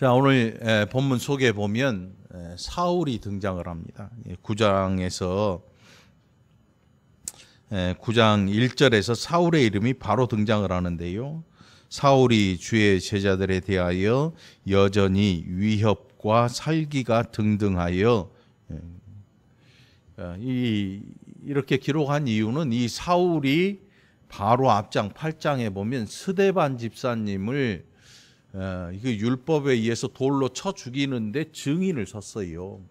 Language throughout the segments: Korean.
자, 오늘 본문 속에 보면 사울이 등장을 합니다. 9장에서 9장 1절에서 사울의 이름이 바로 등장을 하는데요. 사울이 주의 제자들에 대하여 여전히 위협과 살기가 등등하여 이렇게 기록한 이유는 이 사울이 바로 앞장 8장에 보면 스데반 집사님을 그 율법에 의해서 돌로 쳐 죽이는데 증인을 섰어요.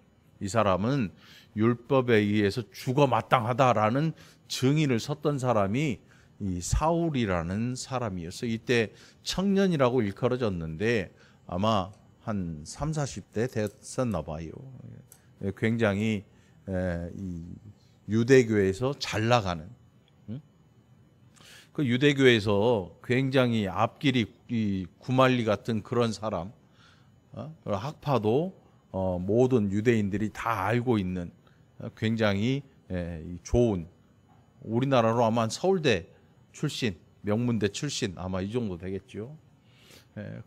이 사람은 율법에 의해서 죽어 마땅하다라는 증인을 섰던 사람이 이 사울이라는 사람이었어요. 이때 청년이라고 일컬어졌는데 아마 한 3, 40대 됐었나 봐요. 굉장히 이 유대교에서 잘 나가는, 그 유대교에서 굉장히 앞길이 구말리 같은 그런 사람, 학파도 모든 유대인들이 다 알고 있는 굉장히 좋은, 우리나라로 아마 서울대 출신, 명문대 출신 아마 이 정도 되겠죠.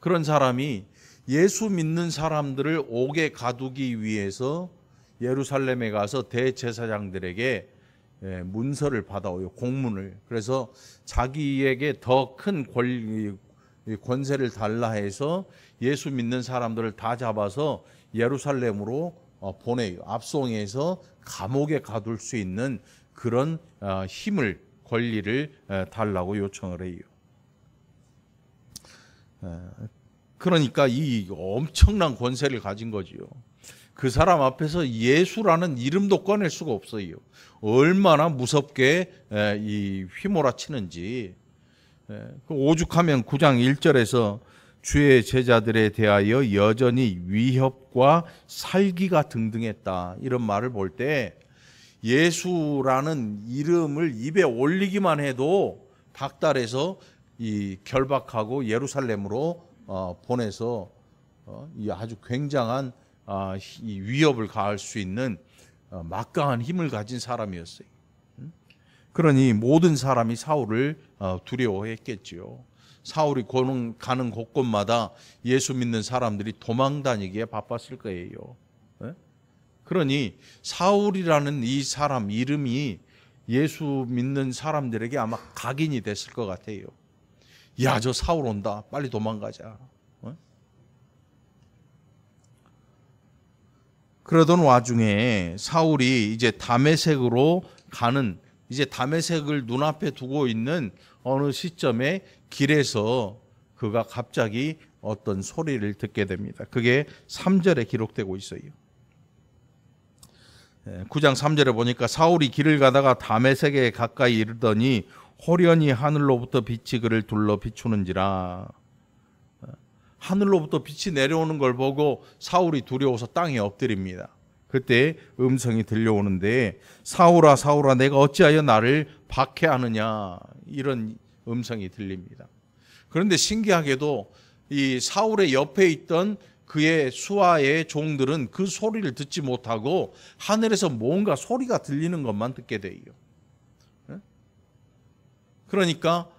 그런 사람이 예수 믿는 사람들을 옥에 가두기 위해서 예루살렘에 가서 대제사장들에게 문서를 받아오요, 공문을. 그래서 자기에게 더 큰 권세를 달라 해서 예수 믿는 사람들을 다 잡아서 예루살렘으로 보내요. 압송해서 감옥에 가둘 수 있는 그런 힘을, 권리를 달라고 요청을 해요. 그러니까 이 엄청난 권세를 가진 거지요. 그 사람 앞에서 예수라는 이름도 꺼낼 수가 없어요. 얼마나 무섭게 이 휘몰아치는지. 오죽하면 9장 1절에서 주의 제자들에 대하여 여전히 위협과 살기가 등등했다, 이런 말을 볼 때 예수라는 이름을 입에 올리기만 해도 박달해서 이 결박하고 예루살렘으로 보내서 이 아주 굉장한 이 위협을 가할 수 있는 막강한 힘을 가진 사람이었어요. 그러니 모든 사람이 사울을 두려워했겠지요. 사울이 가는 곳곳마다 예수 믿는 사람들이 도망다니기에 바빴을 거예요. 그러니 사울이라는 이 사람 이름이 예수 믿는 사람들에게 아마 각인이 됐을 것 같아요. 야, 저 사울 온다, 빨리 도망가자. 그러던 와중에 사울이 이제 다메섹으로 가는, 이제 다메섹을 눈앞에 두고 있는 어느 시점에 길에서 그가 갑자기 어떤 소리를 듣게 됩니다. 그게 3절에 기록되고 있어요. 9장 3절에 보니까 사울이 길을 가다가 다메섹에 가까이 이르더니 호련히 하늘로부터 빛이 그를 둘러 비추는지라. 하늘로부터 빛이 내려오는 걸 보고 사울이 두려워서 땅에 엎드립니다. 그때 음성이 들려오는데 사울아 사울아 내가 어찌하여 나를 박해하느냐, 이런 음성이 들립니다. 그런데 신기하게도 이 사울의 옆에 있던 그의 수하의 종들은 그 소리를 듣지 못하고 하늘에서 뭔가 소리가 들리는 것만 듣게 돼요. 그러니까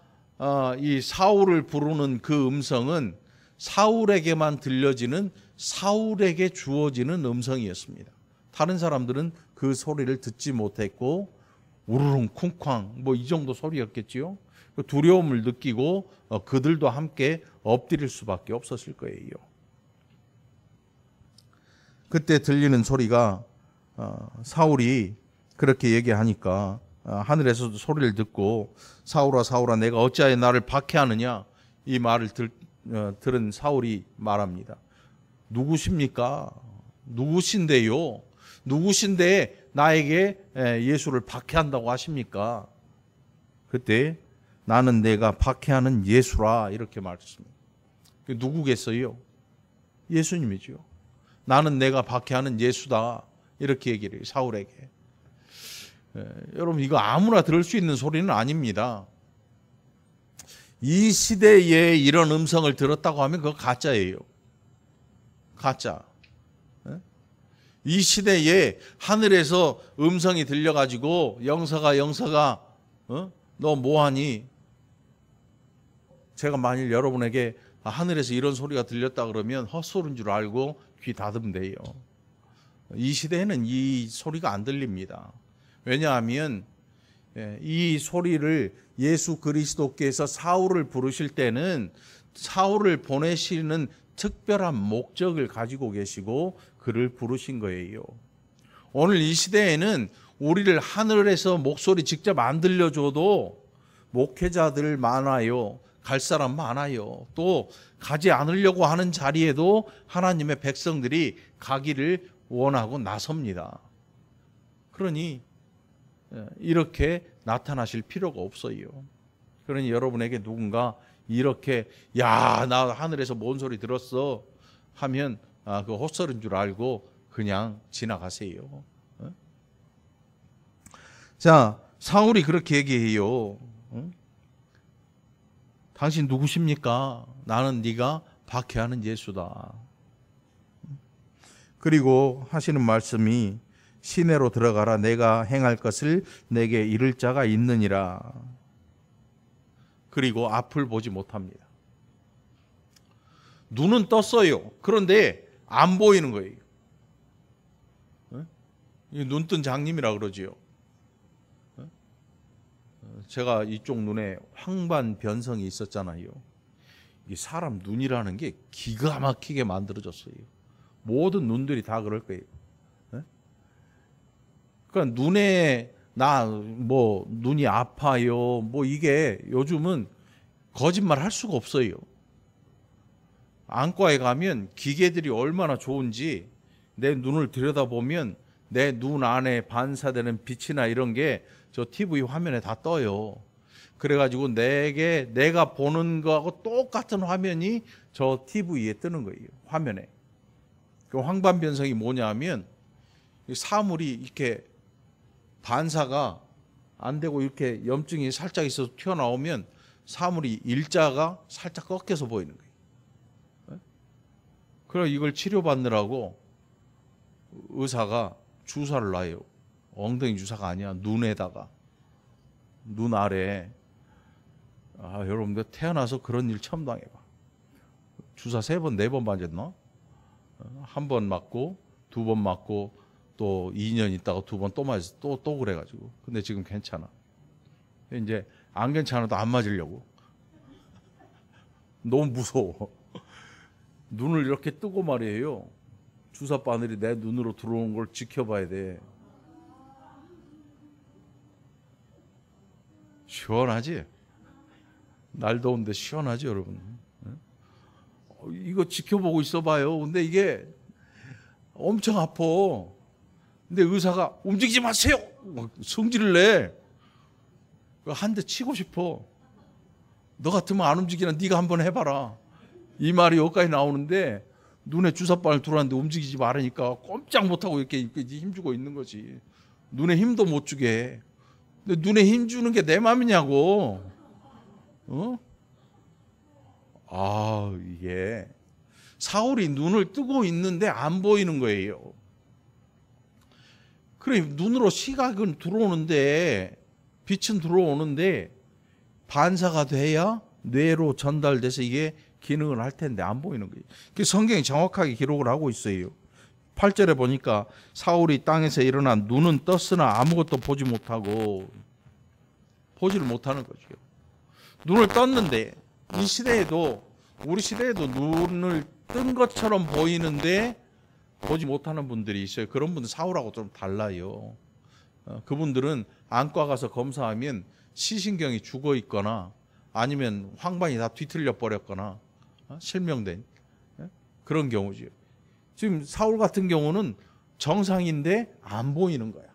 이 사울을 부르는 그 음성은 사울에게만 들려지는, 사울에게 주어지는 음성이었습니다. 다른 사람들은 그 소리를 듣지 못했고 우르릉 쿵쾅 뭐 이 정도 소리였겠지요. 두려움을 느끼고 그들도 함께 엎드릴 수밖에 없었을 거예요. 그때 들리는 소리가 사울이 그렇게 얘기하니까 하늘에서도 소리를 듣고 사울아 사울아 내가 어찌하여 나를 박해하느냐, 이 말을 들은 사울이 말합니다. 누구십니까? 누구신데요? 누구신데 나에게 예수를 박해한다고 하십니까? 그때 나는 내가 박해하는 예수라, 이렇게 말했습니다. 누구겠어요? 예수님이죠. 나는 내가 박해하는 예수다, 이렇게 얘기를 해요, 사울에게. 여러분, 이거 아무나 들을 수 있는 소리는 아닙니다. 이 시대에 이런 음성을 들었다고 하면 그거 가짜예요. 가짜. 이 시대에 하늘에서 음성이 들려가지고 영서가 너 뭐하니? 제가 만일 여러분에게 하늘에서 이런 소리가 들렸다 그러면 헛소리인 줄 알고 귀 닫으면 돼요. 이 시대에는 이 소리가 안 들립니다. 왜냐하면 이 소리를 예수 그리스도께서 사울을 부르실 때는 사울을 보내시는 특별한 목적을 가지고 계시고 그를 부르신 거예요. 오늘 이 시대에는 우리를 하늘에서 목소리 직접 안 들려줘도 목회자들 많아요. 갈 사람 많아요. 또 가지 않으려고 하는 자리에도 하나님의 백성들이 가기를 원하고 나섭니다. 그러니 이렇게 나타나실 필요가 없어요. 그러니 여러분에게 누군가 이렇게 야, 나 하늘에서 뭔 소리 들었어 하면 그 헛소리인 줄 알고 그냥 지나가세요. 자, 사울이 그렇게 얘기해요. 당신 누구십니까? 나는 네가 박해하는 예수다. 그리고 하시는 말씀이 시내로 들어가라. 내가 행할 것을 내게 이를 자가 있느니라. 그리고 앞을 보지 못합니다. 눈은 떴어요. 그런데 안 보이는 거예요. 눈뜬 장님이라 그러지요. 제가 이쪽 눈에 황반 변성이 있었잖아요. 이 사람 눈이라는 게 기가 막히게 만들어졌어요. 모든 눈들이 다 그럴 거예요. 그러니까 눈에 눈이 아파요. 이게 요즘은 거짓말 할 수가 없어요. 안과에 가면 기계들이 얼마나 좋은지 내 눈을 들여다보면 내 눈 안에 반사되는 빛이나 이런 게 저 TV 화면에 다 떠요. 그래가지고 내가 보는 거하고 똑같은 화면이 저 TV에 뜨는 거예요. 화면에. 그 황반변성이 뭐냐면 사물이 이렇게 반사가 안 되고 이렇게 염증이 살짝 있어서 튀어나오면 사물이 일자가 살짝 꺾여서 보이는 거예요. 그래서 이걸 치료받느라고 의사가 주사를 놔요. 엉덩이 주사가 아니야. 눈에다가. 눈 아래에. 여러분들 태어나서 그런 일 처음 당해봐. 주사 3번, 4번 맞았나? 한 번 맞고 2번 맞고 또 2년 있다가 2번 또 맞았어. 또 그래가지고. 근데 지금 괜찮아. 이제 안 괜찮아도 안 맞으려고. 너무 무서워. 눈을 이렇게 뜨고 말이에요. 주사 바늘이 내 눈으로 들어오는 걸 지켜봐야 돼. 시원하지? 날 더운데 시원하지, 여러분? 이거 지켜보고 있어봐요. 근데 이게 엄청 아파. 근데 의사가 움직이지 마세요. 성질을 내. 한 대 치고 싶어. 너 같으면 안 움직이나 네가 한번 해봐라. 이 말이 여기까지 나오는데 눈에 주사바늘 들어왔는데 움직이지 말으니까 꼼짝 못하고 이렇게 힘주고 있는 거지. 눈에 힘도 못 주게 해. 근데 눈에 힘 주는 게 내 맘이냐고. 이게 사울이 눈을 뜨고 있는데 안 보이는 거예요. 그래, 눈으로 시각은 들어오는데 빛은 들어오는데 반사가 돼야 뇌로 전달돼서 이게 기능을 할 텐데 안 보이는 거예요. 그 성경이 정확하게 기록을 하고 있어요. 8절에 보니까 사울이 땅에서 일어나 눈은 떴으나 아무것도 보지 못하고 보지를 못하는 거죠. 눈을 떴는데 이 시대에도 우리 시대에도 눈을 뜬 것처럼 보이는데 보지 못하는 분들이 있어요. 그런 분들 사울하고 좀 달라요. 그분들은 안과 가서 검사하면 시신경이 죽어 있거나 아니면 황반이 다 뒤틀려 버렸거나 실명된 그런 경우죠. 지금 사울 같은 경우는 정상인데 안 보이는 거야.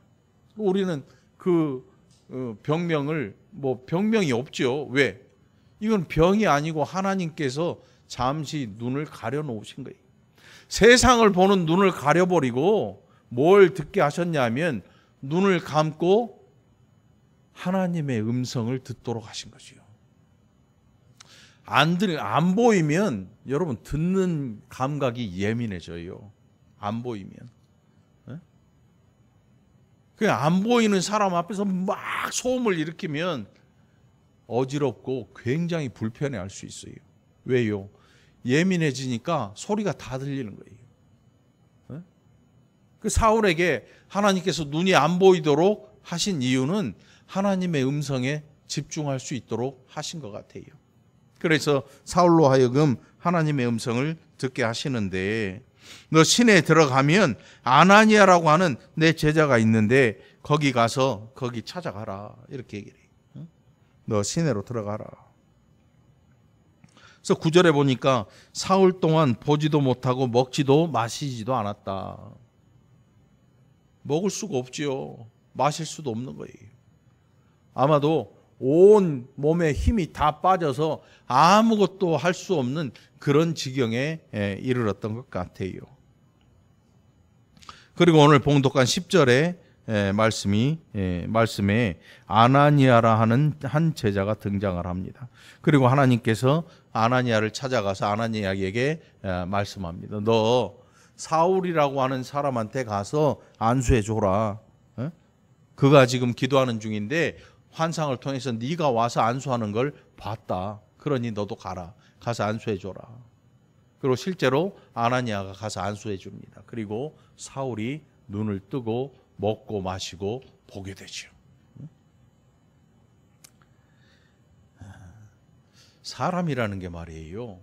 우리는 그 병명을 병명이 없죠. 왜? 이건 병이 아니고 하나님께서 잠시 눈을 가려 놓으신 거예요. 세상을 보는 눈을 가려버리고 뭘 듣게 하셨냐면 눈을 감고 하나님의 음성을 듣도록 하신 거지요. 안 보이면 여러분 듣는 감각이 예민해져요. 안 보이면. 그냥 안 보이는 사람 앞에서 막 소음을 일으키면 어지럽고 굉장히 불편해할 수 있어요. 왜요? 예민해지니까 소리가 다 들리는 거예요. 그 사울에게 하나님께서 눈이 안 보이도록 하신 이유는 하나님의 음성에 집중할 수 있도록 하신 것 같아요. 그래서 사울로 하여금 하나님의 음성을 듣게 하시는데, 너 시내에 들어가면 아나니아라고 하는 내 제자가 있는데 거기 가서 거기 찾아가라, 이렇게 얘기를 해요. 너 시내로 들어가라. 그래서 9절에 보니까 사흘 동안 보지도 못하고 먹지도 마시지도 않았다. 먹을 수가 없지요. 마실 수도 없는 거예요. 아마도 온 몸에 힘이 다 빠져서 아무것도 할 수 없는 그런 지경에 이르렀던 것 같아요. 그리고 오늘 봉독한 10절의 말씀에 아나니아라 하는 한 제자가 등장을 합니다. 그리고 하나님께서 아나니아를 찾아가서 아나니아에게 말씀합니다. 너 사울이라고 하는 사람한테 가서 안수해 줘라. 그가 지금 기도하는 중인데 환상을 통해서 네가 와서 안수하는 걸 봤다. 그러니 너도 가라. 가서 안수해 줘라. 그리고 실제로 아나니아가 가서 안수해 줍니다. 그리고 사울이 눈을 뜨고 먹고 마시고 보게 되죠. 사람이라는 게 말이에요,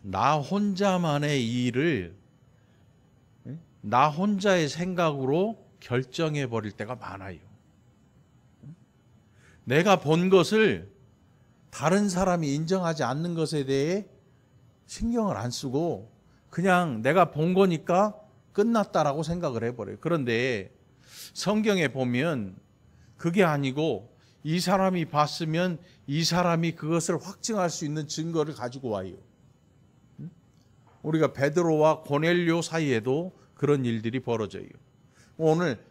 나 혼자만의 일을 나 혼자의 생각으로 결정해 버릴 때가 많아요. 내가 본 것을 다른 사람이 인정하지 않는 것에 대해 신경을 안 쓰고 그냥 내가 본 거니까 끝났다라고 생각을 해버려요. 그런데 성경에 보면 그게 아니고 이 사람이 봤으면 이 사람이 그것을 확증할 수 있는 증거를 가지고 와요. 우리가 베드로와 고넬료 사이에도 그런 일들이 벌어져요. 오늘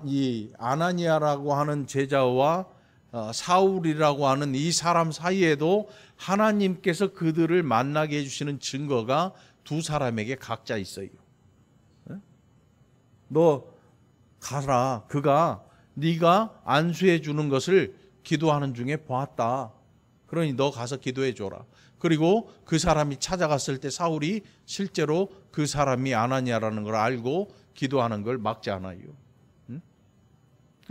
이 아나니아라고 하는 제자와 사울이라고 하는 이 사람 사이에도 하나님께서 그들을 만나게 해주시는 증거가 두 사람에게 각자 있어요. 너 가라. 그가 네가 안수해 주는 것을 기도하는 중에 보았다. 그러니 너 가서 기도해 줘라. 그리고 그 사람이 찾아갔을 때 사울이 실제로 그 사람이 아나니아라는 걸 알고 기도하는 걸 막지 않아요.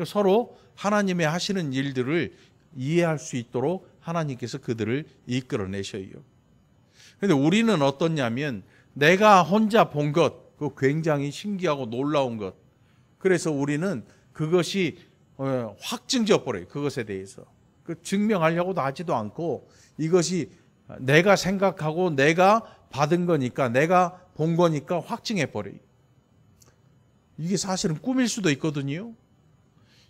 서로 하나님의 하시는 일들을 이해할 수 있도록 하나님께서 그들을 이끌어내셔요. 그런데 우리는 어떻냐면 내가 혼자 본 것, 그 굉장히 신기하고 놀라운 것, 그래서 우리는 그것이 확증져 버려요. 그것에 대해서 증명하려고도 하지도 않고 이것이 내가 생각하고 내가 받은 거니까 내가 본 거니까 확증해 버려요. 이게 사실은 꿈일 수도 있거든요.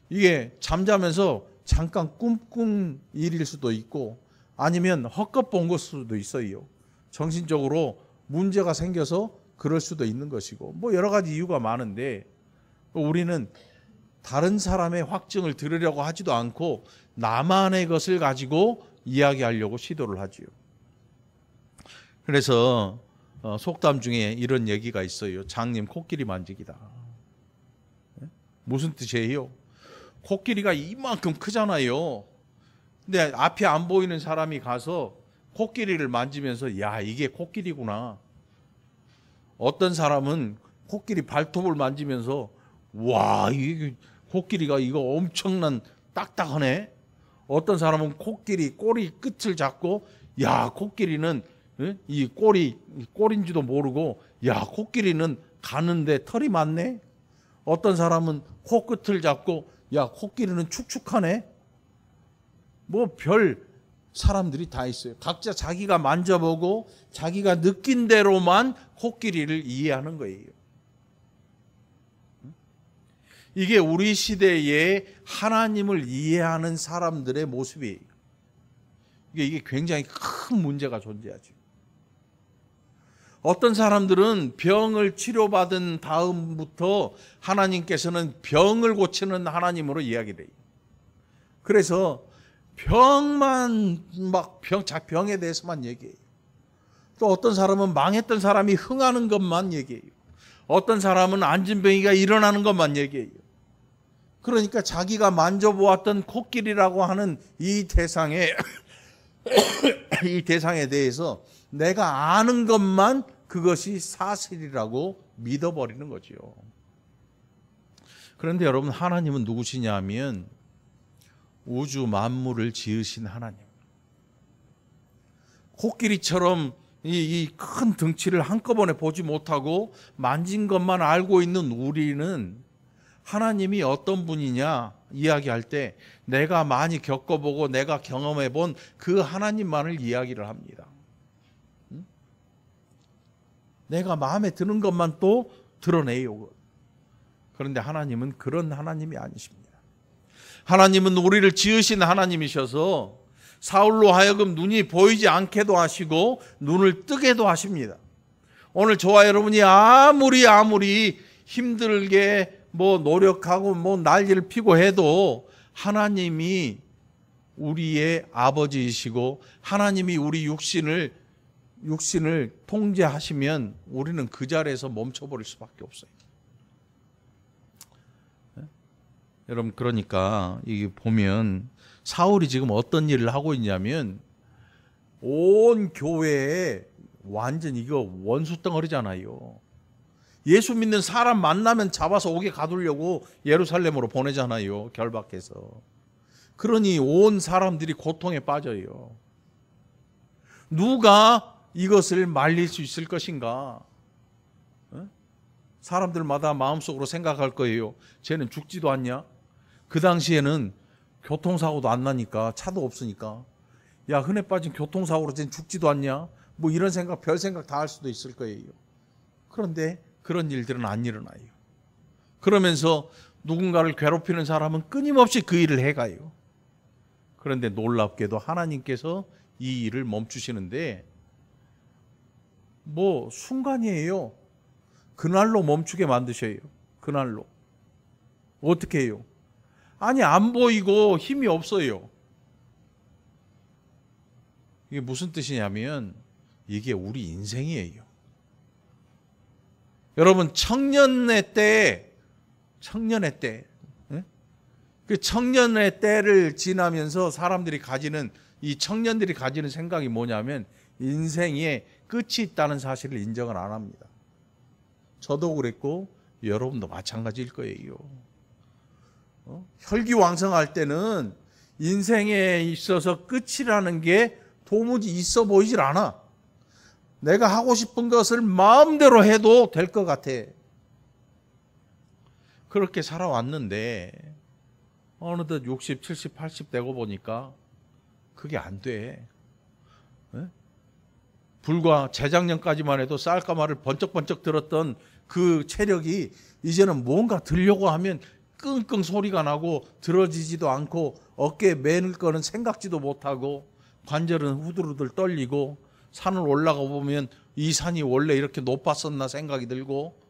이게 잠자면서 잠깐 꿈꾼 일일 수도 있고 아니면 헛것 본 걸 수도 있어요. 정신적으로 문제가 생겨서 그럴 수도 있는 것이고 뭐 여러 가지 이유가 많은데 우리는 다른 사람의 확증을 들으려고 하지도 않고 나만의 것을 가지고 이야기하려고 시도를 하지요. 그래서 속담 중에 이런 얘기가 있어요. 장님 코끼리 만지기다. 무슨 뜻이에요? 코끼리가 이만큼 크잖아요. 근데 앞이 안 보이는 사람이 가서 코끼리를 만지면서 야, 이게 코끼리구나. 어떤 사람은 코끼리 발톱을 만지면서 와, 이게 코끼리가 이거 엄청난 딱딱하네. 어떤 사람은 코끼리 꼬리 끝을 잡고 야, 코끼리는 이 꼬리인지도 모르고 야, 코끼리는 가는데 털이 많네. 어떤 사람은 코끝을 잡고 야, 코끼리는 축축하네. 뭐 별 사람들이 다 있어요. 각자 자기가 만져보고 자기가 느낀 대로만 코끼리를 이해하는 거예요. 이게 우리 시대의 하나님을 이해하는 사람들의 모습이에요. 이게 굉장히 큰 문제가 존재하죠. 어떤 사람들은 병을 치료받은 다음부터 하나님께서는 병을 고치는 하나님으로 이야기를 해요. 그래서 병에 대해서만 얘기해요. 또 어떤 사람은 망했던 사람이 흥하는 것만 얘기해요. 어떤 사람은 안진병이가 일어나는 것만 얘기해요. 그러니까 자기가 만져보았던 코끼리라고 하는 이 대상에 이 대상에 대해서 내가 아는 것만 그것이 사실이라고 믿어버리는 거지요. 그런데 여러분, 하나님은 누구시냐 하면 우주 만물을 지으신 하나님. 코끼리처럼 이 큰 등치를 한꺼번에 보지 못하고 만진 것만 알고 있는 우리는 하나님이 어떤 분이냐 이야기할 때 내가 많이 겪어보고 내가 경험해 본 그 하나님만을 이야기를 합니다. 내가 마음에 드는 것만 또 드러내요. 그런데 하나님은 그런 하나님이 아니십니다. 하나님은 우리를 지으신 하나님이셔서 사울로 하여금 눈이 보이지 않게도 하시고 눈을 뜨게도 하십니다. 오늘 저와 여러분이 아무리 힘들게 노력하고 난리를 피고 해도 하나님이 우리의 아버지이시고 하나님이 우리 육신을 통제하시면 우리는 그 자리에서 멈춰버릴 수밖에 없어요. 여러분, 그러니까 이게 보면 사울이 지금 어떤 일을 하고 있냐면 온 교회에 완전 이거 원수 덩어리잖아요. 예수 믿는 사람 만나면 잡아서 옥에 가두려고 예루살렘으로 보내잖아요. 결박해서. 그러니 온 사람들이 고통에 빠져요. 누가 이것을 말릴 수 있을 것인가? 사람들마다 마음속으로 생각할 거예요. 쟤는 죽지도 않냐? 그 당시에는 교통사고도 안 나니까, 차도 없으니까, 야, 흔해 빠진 교통사고로 쟤는 죽지도 않냐? 이런 생각, 별 생각 다 할 수도 있을 거예요. 그런데 그런 일들은 안 일어나요. 그러면서 누군가를 괴롭히는 사람은 끊임없이 그 일을 해가요. 그런데 놀랍게도 하나님께서 이 일을 멈추시는데 순간이에요. 그날로 멈추게 만드셔요. 그날로. 어떻게 해요? 아니, 안 보이고 힘이 없어요. 이게 무슨 뜻이냐면 이게 우리 인생이에요. 여러분, 청년의 때, 그 청년의 때를 지나면서 사람들이 가지는, 이 청년들이 가지는 생각이 뭐냐면 인생에 끝이 있다는 사실을 인정을 안 합니다. 저도 그랬고 여러분도 마찬가지일 거예요. 혈기왕성할 때는 인생에 있어서 끝이라는 게 도무지 있어 보이질 않아. 내가 하고 싶은 것을 마음대로 해도 될 것 같아. 그렇게 살아왔는데 어느덧 60, 70, 80 되고 보니까 그게 안 돼. 불과 재작년까지만 해도 쌀가마를 번쩍번쩍 들었던 그 체력이 이제는 뭔가 들려고 하면 끙끙 소리가 나고 들어지지도 않고 어깨에 매는 거는 생각지도 못하고 관절은 후들후들 떨리고 산을 올라가 보면 이 산이 원래 이렇게 높았었나 생각이 들고,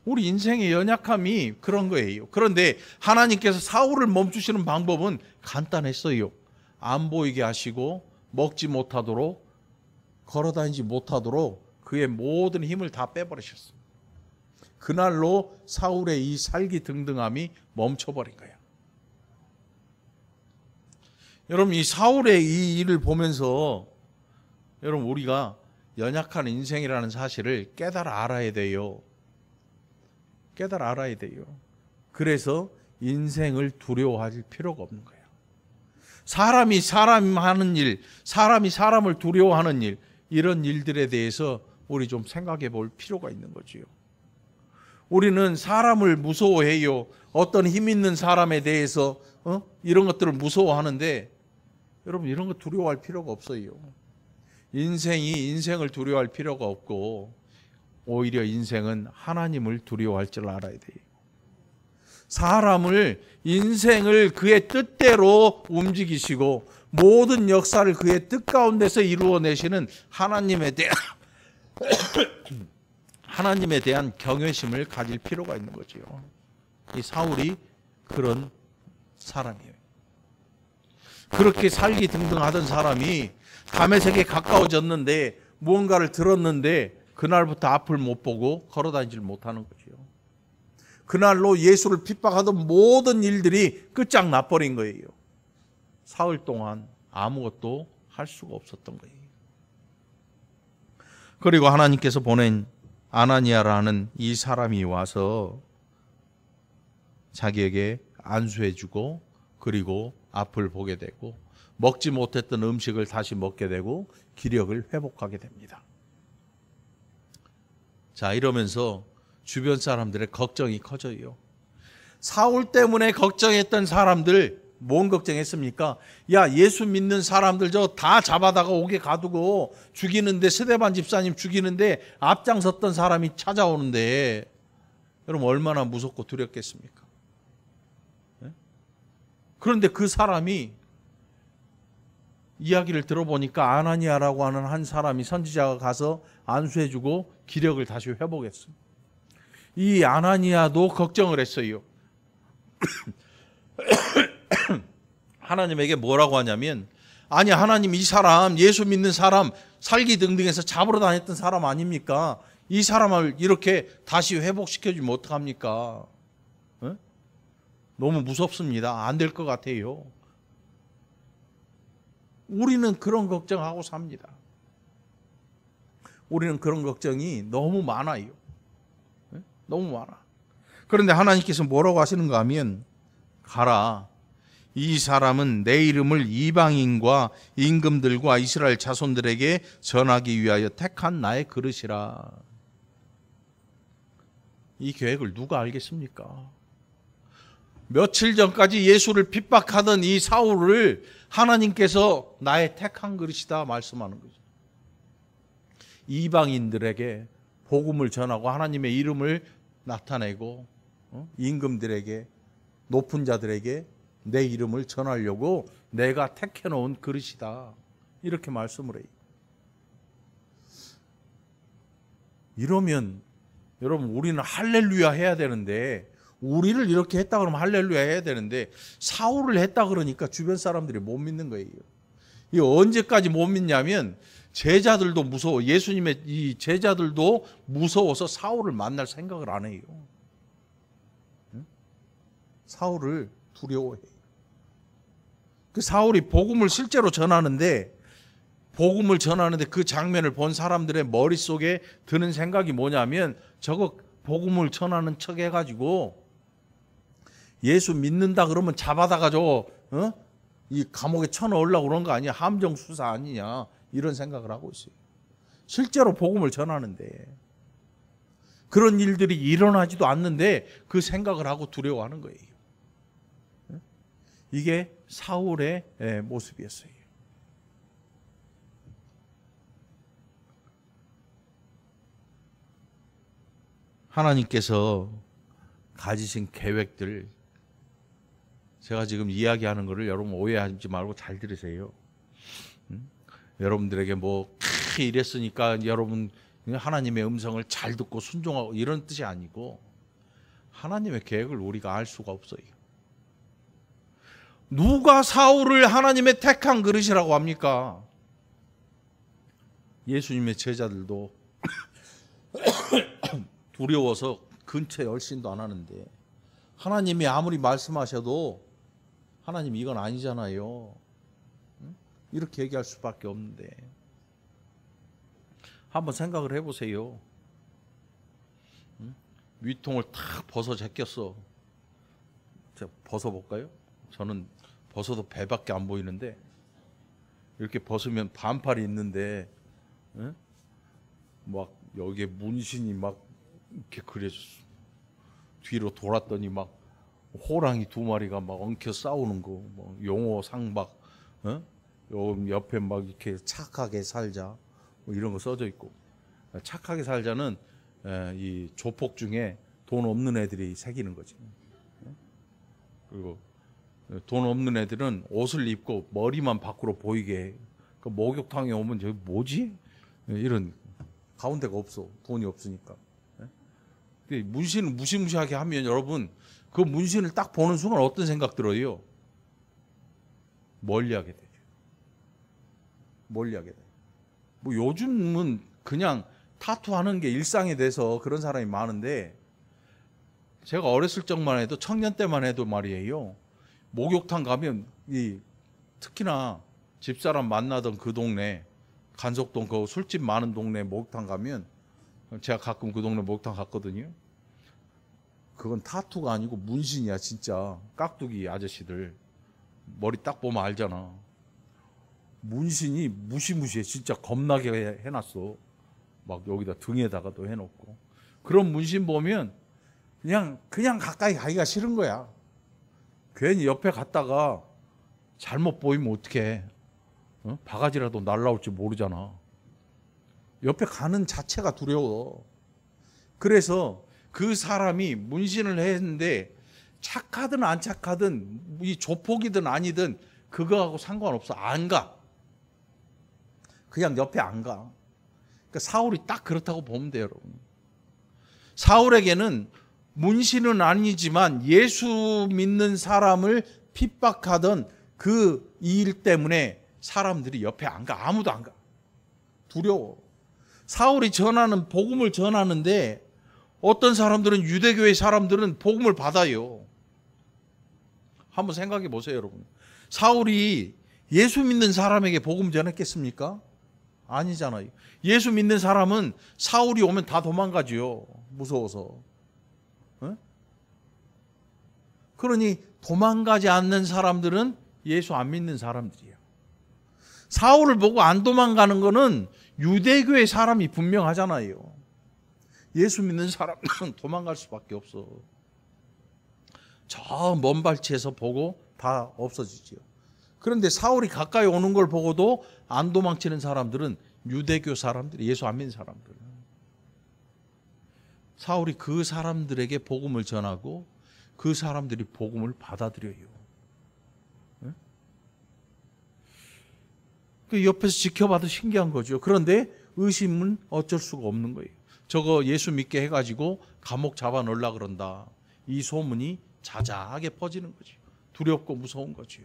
우리 인생의 연약함이 그런 거예요. 그런데 하나님께서 사울을 멈추시는 방법은 간단했어요. 안 보이게 하시고 먹지 못하도록, 걸어다니지 못하도록 그의 모든 힘을 다 빼버리셨어요. 그날로 사울의 이 살기등등함이 멈춰버린 거예요. 여러분, 이 사울의 이 일을 보면서 여러분, 우리가 연약한 인생이라는 사실을 깨달아 알아야 돼요. 깨달아 알아야 돼요. 그래서 인생을 두려워할 필요가 없는 거예요. 사람이 사람 하는 일, 사람이 사람을 두려워하는 일, 이런 일들에 대해서 우리 좀 생각해 볼 필요가 있는 거지요. 우리는 사람을 무서워해요. 어떤 힘 있는 사람에 대해서 이런 것들을 무서워하는데 여러분, 이런 거 두려워할 필요가 없어요. 인생을 두려워할 필요가 없고 오히려 인생은 하나님을 두려워할 줄 알아야 돼요. 사람을, 인생을 그의 뜻대로 움직이시고 모든 역사를 그의 뜻 가운데서 이루어내시는 하나님에 대한 경외심을 가질 필요가 있는 거죠. 이 사울이 그런 사람이에요. 그렇게 살기등등하던 사람이 다메섹에 가까워졌는데 무언가를 들었는데 그날부터 앞을 못 보고 걸어다니질 못하는 거죠. 그날로 예수를 핍박하던 모든 일들이 끝장나버린 거예요. 사흘 동안 아무것도 할 수가 없었던 거예요. 그리고 하나님께서 보낸 아나니아라는 이 사람이 와서 자기에게 안수해주고 그리고 앞을 보게 되고 먹지 못했던 음식을 다시 먹게 되고 기력을 회복하게 됩니다. 자, 이러면서 주변 사람들의 걱정이 커져요. 사울 때문에 걱정했던 사람들 뭔 걱정했습니까? 야, 예수 믿는 사람들 저 다 잡아다가 옥에 가두고 죽이는데, 스데반 집사님 죽이는데 앞장섰던 사람이 찾아오는데 여러분 얼마나 무섭고 두렵겠습니까? 그런데 그 사람이 이야기를 들어보니까 아나니아라고 하는 한 사람이 선지자가 가서 안수해주고 기력을 다시 회복했습니다. 이 아나니아도 걱정을 했어요. 하나님에게 뭐라고 하냐면, 아니 하나님, 이 사람 예수 믿는 사람 살기 등등해서 잡으러 다녔던 사람 아닙니까? 이 사람을 이렇게 다시 회복시켜주면 어떡합니까? 너무 무섭습니다. 안 될 것 같아요. 우리는 그런 걱정하고 삽니다. 우리는 그런 걱정이 너무 많아요. 너무 많아. 그런데 하나님께서 뭐라고 하시는가 하면, 가라. 이 사람은 내 이름을 이방인과 임금들과 이스라엘 자손들에게 전하기 위하여 택한 나의 그릇이라. 이 계획을 누가 알겠습니까? 며칠 전까지 예수를 핍박하던 이 사울을 하나님께서 나의 택한 그릇이다 말씀하는 거죠. 이방인들에게 복음을 전하고 하나님의 이름을 나타내고 임금들에게, 높은 자들에게 내 이름을 전하려고 내가 택해 놓은 그릇이다, 이렇게 말씀을 해요. 이러면 여러분 우리는 할렐루야 해야 되는데, 우리를 이렇게 했다 그러면 할렐루야 해야 되는데 사울을 했다 그러니까 주변 사람들이 못 믿는 거예요. 이 언제까지 못 믿냐면, 제자들도 무서워, 예수님의 이 제자들도 무서워서 사울을 만날 생각을 안 해요. 사울을 두려워해요. 그 사울이 복음을 실제로 전하는데, 복음을 전하는데 그 장면을 본 사람들의 머릿속에 드는 생각이 뭐냐면, 저거 복음을 전하는 척 해가지고 예수 믿는다 그러면 잡아다가 이 감옥에 쳐넣으려고 그런 거 아니야? 함정 수사 아니냐? 이런 생각을 하고 있어요. 실제로 복음을 전하는데 그런 일들이 일어나지도 않는데 그 생각을 하고 두려워하는 거예요. 이게 사울의 모습이었어요. 하나님께서 가지신 계획들, 제가 지금 이야기하는 거를 여러분 오해하지 말고 잘 들으세요. 여러분들에게 뭐 이랬으니까 여러분 하나님의 음성을 잘 듣고 순종하고 이런 뜻이 아니고, 하나님의 계획을 우리가 알 수가 없어요. 누가 사울을 하나님의 택한 그릇이라고 합니까? 예수님의 제자들도 두려워서 근처에 얼씬도 안 하는데, 하나님이 아무리 말씀하셔도 하나님 이건 아니잖아요, 이렇게 얘기할 수밖에 없는데, 한번 생각을 해보세요. 위통을 탁 벗어 제꼈어. 제가 벗어볼까요? 저는 벗어도 배밖에 안 보이는데, 이렇게 벗으면 반팔이 있는데 막 여기에 문신이 막 이렇게 그려졌어. 뒤로 돌았더니 막 호랑이 2마리가 막 엉켜 싸우는 거, 뭐 용호 상박, 요 옆에 막 이렇게 착하게 살자, 뭐 이런 거 써져 있고. 착하게 살자는 이 조폭 중에 돈 없는 애들이 새기는 거지. 그리고 돈 없는 애들은 옷을 입고 머리만 밖으로 보이게 해. 그 목욕탕에 오면 저기 뭐지? 이런, 가운데가 없어, 돈이 없으니까. 문신을 무시무시하게 하면 여러분 그 문신을 딱 보는 순간 어떤 생각 들어요? 멀리하게 되죠. 멀리하게 돼. 뭐 요즘은 그냥 타투하는 게 일상이 돼서 그런 사람이 많은데, 제가 어렸을 적만 해도, 청년 때만 해도 말이에요, 목욕탕 가면 특히나 집사람 만나던 그 동네 간석동 그 술집 많은 동네 목욕탕 가면, 제가 가끔 그 동네 목욕탕 갔거든요. 그건 타투가 아니고 문신이야 진짜. 깍두기 아저씨들 머리 딱 보면 알잖아. 문신이 무시무시해. 진짜 겁나게 해놨어. 막 여기다 등에다가도 해놓고. 그런 문신 보면 그냥 가까이 가기가 싫은 거야. 괜히 옆에 갔다가 잘못 보이면 어떡해. 바가지라도 날라올지 모르잖아. 옆에 가는 자체가 두려워. 그래서 그 사람이 문신을 했는데 착하든 안 착하든 이 조폭이든 아니든 그거하고 상관없어. 안 가. 그냥 옆에 안 가. 그러니까 사울이 딱 그렇다고 보면 돼요, 여러분. 사울에게는 문신은 아니지만 예수 믿는 사람을 핍박하던 그 일 때문에 사람들이 옆에 안 가. 아무도 안 가. 두려워. 사울이 전하는 복음을 전하는데 어떤 사람들은, 유대교의 사람들은 복음을 받아요. 한번 생각해 보세요, 여러분. 사울이 예수 믿는 사람에게 복음 전했겠습니까? 아니잖아요. 예수 믿는 사람은 사울이 오면 다 도망가지요. 무서워서. 그러니 도망가지 않는 사람들은 예수 안 믿는 사람들이에요. 사울을 보고 안 도망가는 거는 유대교의 사람이 분명하잖아요. 예수 믿는 사람은 도망갈 수밖에 없어. 저 먼 발치에서 보고 다 없어지지요. 그런데 사울이 가까이 오는 걸 보고도 안 도망치는 사람들은 유대교 사람들, 예수 안 믿는 사람들. 사울이 그 사람들에게 복음을 전하고 그 사람들이 복음을 받아들여요. 그 옆에서 지켜봐도 신기한 거죠. 그런데 의심은 어쩔 수가 없는 거예요. 저거 예수 믿게 해가지고 감옥 잡아 넣으려고 그런다. 이 소문이 자자하게 퍼지는 거죠. 두렵고 무서운 거죠.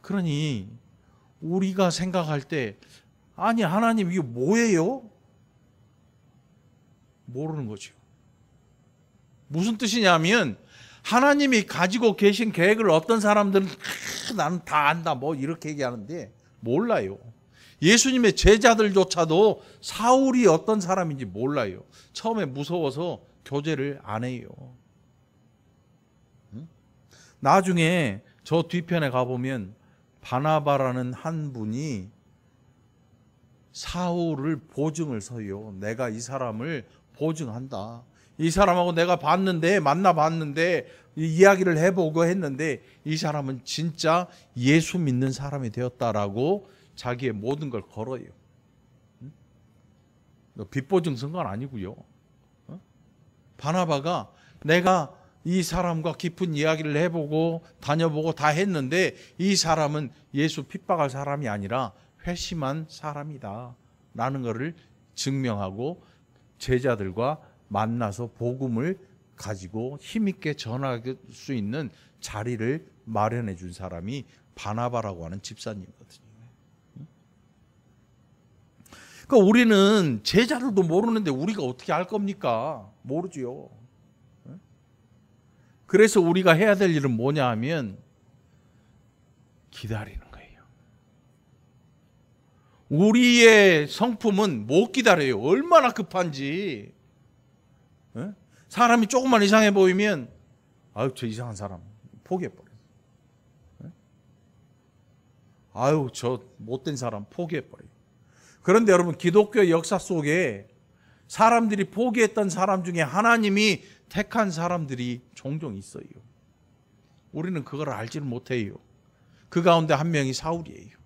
그러니 우리가 생각할 때, 아니 하나님 이게 뭐예요? 모르는 거죠. 무슨 뜻이냐면 하나님이 가지고 계신 계획을 어떤 사람들은 나는 다 안다 뭐 이렇게 얘기하는데 몰라요. 예수님의 제자들조차도 사울이 어떤 사람인지 몰라요. 처음에 무서워서 교제를 안 해요. 나중에 저 뒤편에 가보면 바나바라는 한 분이 사울을 보증을 서요. 내가 이 사람을 보증한다. 이 사람하고 내가 만나봤는데 이야기를 해보고 했는데 이 사람은 진짜 예수 믿는 사람이 되었다라고 자기의 모든 걸 걸어요. 빚보증 쓴 건 아니고요. 바나바가 내가 이 사람과 깊은 이야기를 해보고 다녀보고 다 했는데 이 사람은 예수 핍박할 사람이 아니라 회심한 사람이다 라는 것을 증명하고 제자들과 만나서 복음을 가지고 힘있게 전할 수 있는 자리를 마련해 준 사람이 바나바라고 하는 집사님이거든요. 그러니까 우리는 제자들도 모르는데 우리가 어떻게 알 겁니까? 모르지요. 그래서 우리가 해야 될 일은 뭐냐 하면 기다리는 거예요. 우리의 성품은 못 기다려요. 얼마나 급한지. 사람이 조금만 이상해 보이면 아유 저 이상한 사람 포기해버려요. 아유 저 못된 사람 포기해버려요. 그런데 여러분 기독교 역사 속에 사람들이 포기했던 사람 중에 하나님이 택한 사람들이 종종 있어요. 우리는 그걸 알지를 못해요. 그 가운데 한 명이 사울이에요.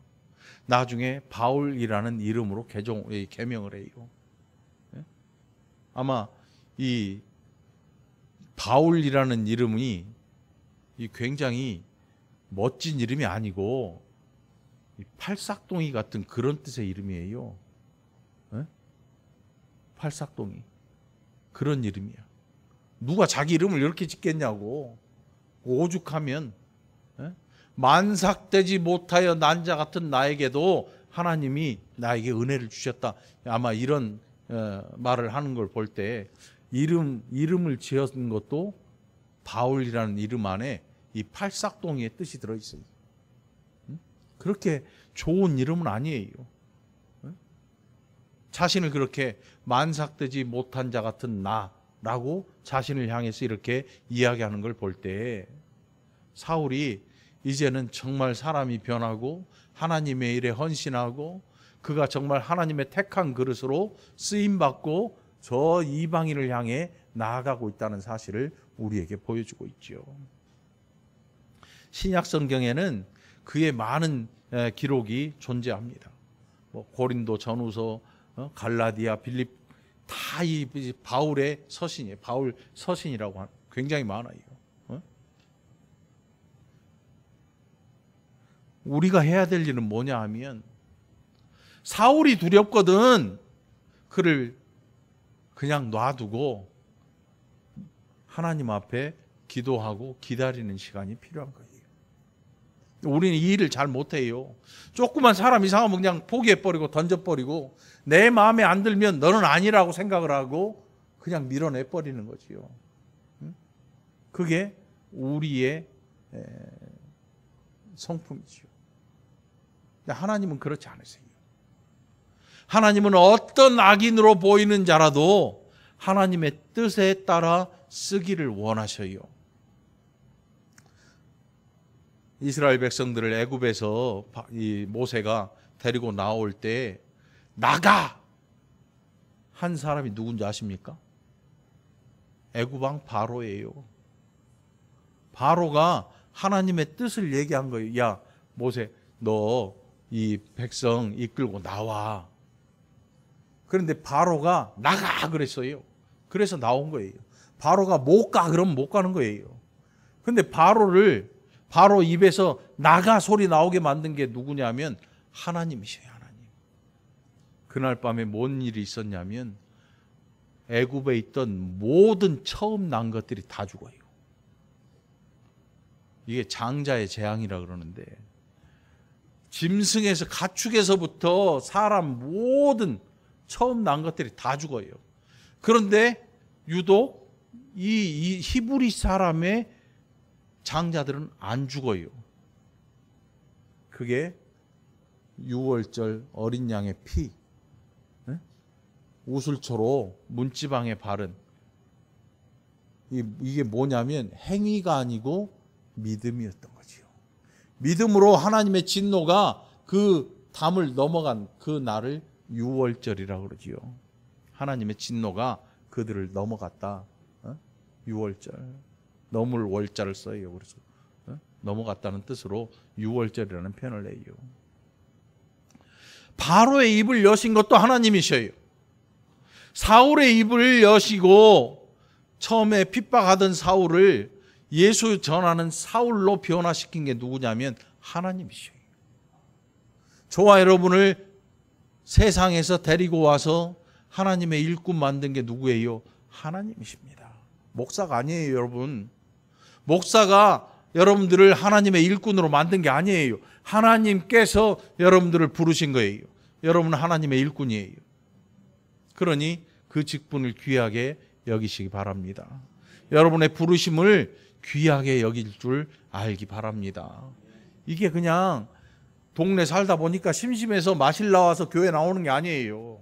나중에 바울이라는 이름으로 개명을 해요. 아마 이 바울이라는 이름이 굉장히 멋진 이름이 아니고 팔싹동이 같은 그런 뜻의 이름이에요. 팔싹동이 그런 이름이야. 누가 자기 이름을 이렇게 짓겠냐고. 오죽하면 만삭되지 못하여 난자 같은 나에게도 하나님이 나에게 은혜를 주셨다. 아마 이런 말을 하는 걸 볼 때 이름을 지었는 것도 바울이라는 이름 안에 이 팔싹동이의 뜻이 들어있어요. 그렇게 좋은 이름은 아니에요. 자신을 그렇게 만삭되지 못한 자 같은 나라고 자신을 향해서 이렇게 이야기하는 걸 볼 때 사울이 이제는 정말 사람이 변하고 하나님의 일에 헌신하고 그가 정말 하나님의 택한 그릇으로 쓰임받고 저 이방인을 향해 나아가고 있다는 사실을 우리에게 보여주고 있죠. 신약 성경에는 그의 많은 기록이 존재합니다. 고린도 전후서, 갈라디아, 빌립 다 이 바울의 서신이에요. 바울 서신이라고 하는 굉장히 많아요. 우리가 해야 될 일은 뭐냐 하면 사울이 두렵거든 그를 그냥 놔두고 하나님 앞에 기도하고 기다리는 시간이 필요한 거예요. 우리는 이 일을 잘 못해요. 조그만 사람 이상하면 그냥 포기해버리고 던져버리고 내 마음에 안 들면 너는 아니라고 생각을 하고 그냥 밀어내버리는 거지요. 그게 우리의 성품이지요. 하나님은 그렇지 않으세요. 하나님은 어떤 악인으로 보이는 자라도 하나님의 뜻에 따라 쓰기를 원하셔요. 이스라엘 백성들을 애굽에서 이 모세가 데리고 나올 때 나가 한 사람이 누군지 아십니까? 애굽 왕 바로예요. 바로가 하나님의 뜻을 얘기한 거예요. 야 모세 너 이 백성 이끌고 나와. 그런데 바로가 나가 그랬어요. 그래서 나온 거예요. 바로가 못 가 그러면 못 가는 거예요. 그런데 바로 입에서 나가 소리 나오게 만든 게 누구냐면 하나님이셔요. 하나님. 그날 밤에 뭔 일이 있었냐면 애굽에 있던 모든 처음 난 것들이 다 죽어요. 이게 장자의 재앙이라 그러는데 짐승에서 가축에서부터 사람 모든 처음 난 것들이 다 죽어요. 그런데 유독 이 히브리 사람의 장자들은 안 죽어요. 그게 유월절 어린 양의 피, 우슬초로 문지방에 바른 이게 뭐냐면 행위가 아니고 믿음이었던 거지요. 믿음으로 하나님의 진노가 그 담을 넘어간 그 날을 유월절이라고 그러지요. 하나님의 진노가 그들을 넘어갔다. 유월절. 넘을 월자를 써요. 그래서 넘어갔다는 뜻으로 유월절이라는 표현을 내요. 바로의 입을 여신 것도 하나님이셔요. 사울의 입을 여시고 처음에 핍박하던 사울을 예수 전하는 사울로 변화시킨 게 누구냐면 하나님이셔요. 저와 여러분을 세상에서 데리고 와서 하나님의 일꾼 만든 게 누구예요? 하나님이십니다. 목사가 아니에요, 여러분. 목사가 여러분들을 하나님의 일꾼으로 만든 게 아니에요. 하나님께서 여러분들을 부르신 거예요. 여러분은 하나님의 일꾼이에요. 그러니 그 직분을 귀하게 여기시기 바랍니다. 여러분의 부르심을 귀하게 여길 줄 알기 바랍니다. 이게 그냥 동네 살다 보니까 심심해서 마실 나와서 교회 나오는 게 아니에요.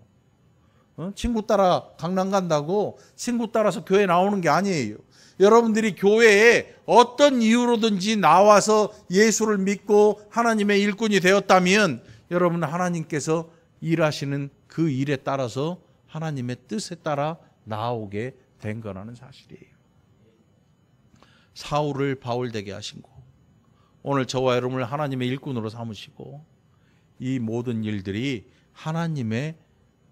친구 따라 강남 간다고 친구 따라서 교회 나오는 게 아니에요. 여러분들이 교회에 어떤 이유로든지 나와서 예수를 믿고 하나님의 일꾼이 되었다면 여러분은 하나님께서 일하시는 그 일에 따라서 하나님의 뜻에 따라 나오게 된 거라는 사실이에요. 사울을 바울 되게 하신 거, 오늘 저와 여러분을 하나님의 일꾼으로 삼으시고 이 모든 일들이 하나님의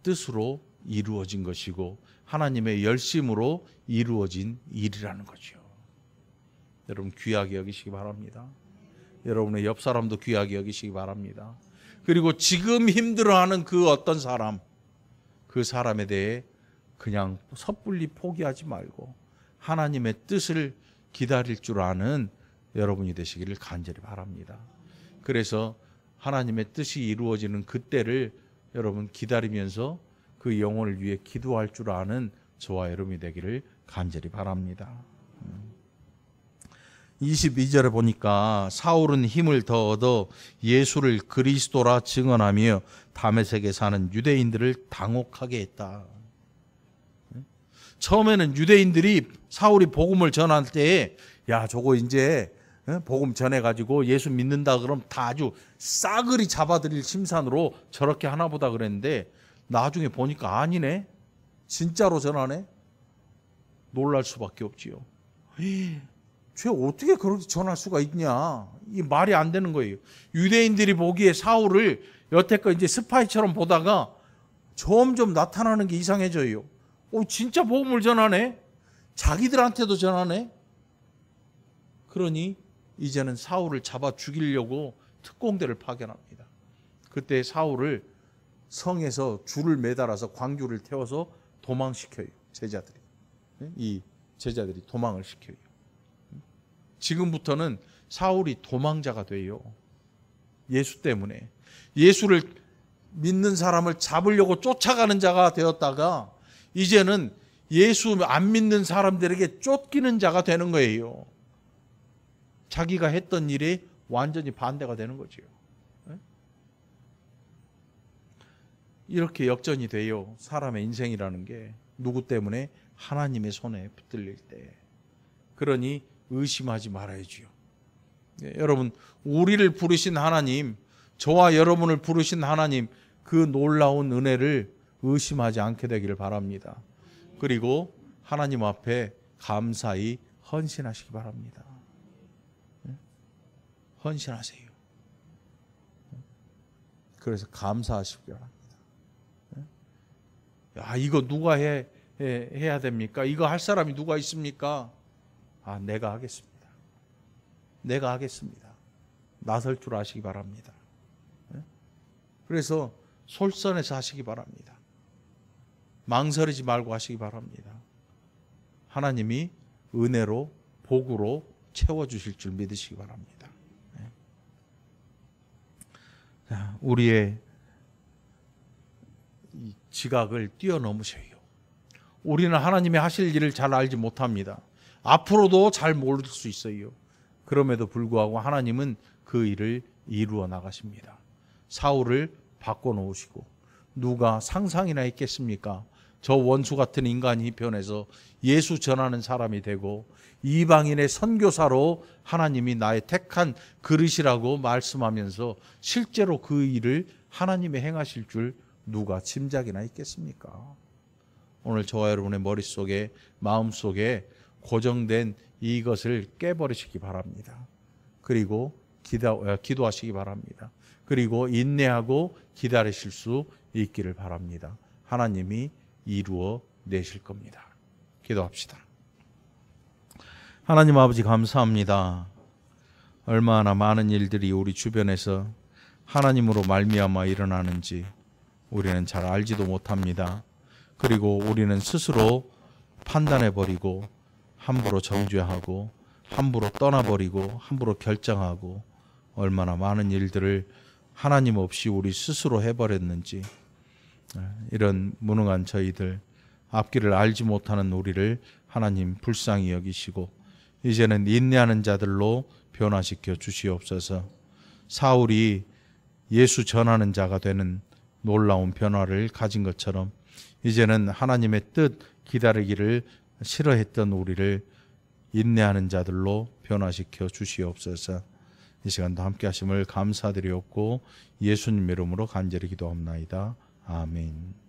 뜻으로 이루어진 것이고 하나님의 열심으로 이루어진 일이라는 거죠. 여러분 귀하게 여기시기 바랍니다. 여러분의 옆 사람도 귀하게 여기시기 바랍니다. 그리고 지금 힘들어하는 그 어떤 사람, 그 사람에 대해 그냥 섣불리 포기하지 말고 하나님의 뜻을 기다릴 줄 아는 여러분이 되시기를 간절히 바랍니다. 그래서 하나님의 뜻이 이루어지는 그때를 여러분 기다리면서 그 영혼을 위해 기도할 줄 아는 저와 여러분이 되기를 간절히 바랍니다. 22절에 보니까 사울은 힘을 더 얻어 예수를 그리스도라 증언하며 다메섹에 사는 유대인들을 당혹하게 했다. 처음에는 유대인들이 사울이 복음을 전할 때에 야, 저거 이제 복음 전해가지고 예수 믿는다 그럼 다 아주 싸그리 잡아들일 심산으로 저렇게 하나보다 그랬는데 나중에 보니까 아니네. 진짜로 전하네. 놀랄 수밖에 없지요. 쟤 어떻게 그렇게 전할 수가 있냐. 이 말이 안 되는 거예요. 유대인들이 보기에 사울을 여태껏 이제 스파이처럼 보다가 점점 나타나는 게 이상해져요. 진짜 복음을 전하네. 자기들한테도 전하네. 그러니 이제는 사울을 잡아 죽이려고 특공대를 파견합니다. 그때 사울을 성에서 줄을 매달아서 광주를 태워서 도망시켜요. 제자들이. 이 제자들이 도망을 시켜요. 지금부터는 사울이 도망자가 돼요. 예수 때문에. 예수를 믿는 사람을 잡으려고 쫓아가는 자가 되었다가 이제는 예수 안 믿는 사람들에게 쫓기는 자가 되는 거예요. 자기가 했던 일이 완전히 반대가 되는 거죠. 이렇게 역전이 돼요. 사람의 인생이라는 게 누구 때문에? 하나님의 손에 붙들릴 때. 그러니 의심하지 말아야지요. 여러분, 우리를 부르신 하나님, 저와 여러분을 부르신 하나님, 그 놀라운 은혜를 의심하지 않게 되기를 바랍니다. 그리고 하나님 앞에 감사히 헌신하시기 바랍니다. 헌신하세요. 그래서 감사하시기 바랍니다. 야, 이거 누가 해야 됩니까? 이거 할 사람이 누가 있습니까? 내가 하겠습니다. 내가 하겠습니다. 나설 줄 아시기 바랍니다. 그래서 솔선해서 하시기 바랍니다. 망설이지 말고 하시기 바랍니다. 하나님이 은혜로 복으로 채워주실 줄 믿으시기 바랍니다. 우리의 이 지각을 뛰어넘으셔요. 우리는 하나님의 하실 일을 잘 알지 못합니다. 앞으로도 잘 모를 수 있어요. 그럼에도 불구하고 하나님은 그 일을 이루어 나가십니다. 사울을 바꿔놓으시고 누가 상상이나 했겠습니까? 저 원수 같은 인간이 변해서 예수 전하는 사람이 되고 이방인의 선교사로 하나님이 나의 택한 그릇이라고 말씀하면서 실제로 그 일을 하나님이 행하실 줄 누가 짐작이나 있겠습니까? 오늘 저와 여러분의 머릿속에 마음속에 고정된 이것을 깨버리시기 바랍니다. 그리고 기도하시기 바랍니다. 그리고 인내하고 기다리실 수 있기를 바랍니다. 하나님이 이루어 내실 겁니다. 기도합시다. 하나님 아버지 감사합니다. 얼마나 많은 일들이 우리 주변에서 하나님으로 말미암아 일어나는지 우리는 잘 알지도 못합니다. 그리고 우리는 스스로 판단해버리고 함부로 정죄하고 함부로 떠나버리고 함부로 결정하고 얼마나 많은 일들을 하나님 없이 우리 스스로 해버렸는지 이런 무능한 저희들 앞길을 알지 못하는 우리를 하나님 불쌍히 여기시고 이제는 인내하는 자들로 변화시켜 주시옵소서. 사울이 예수 전하는 자가 되는 놀라운 변화를 가진 것처럼 이제는 하나님의 뜻 기다리기를 싫어했던 우리를 인내하는 자들로 변화시켜 주시옵소서. 이 시간도 함께 하심을 감사드리옵고 예수님 이름으로 간절히 기도합나이다. 아멘.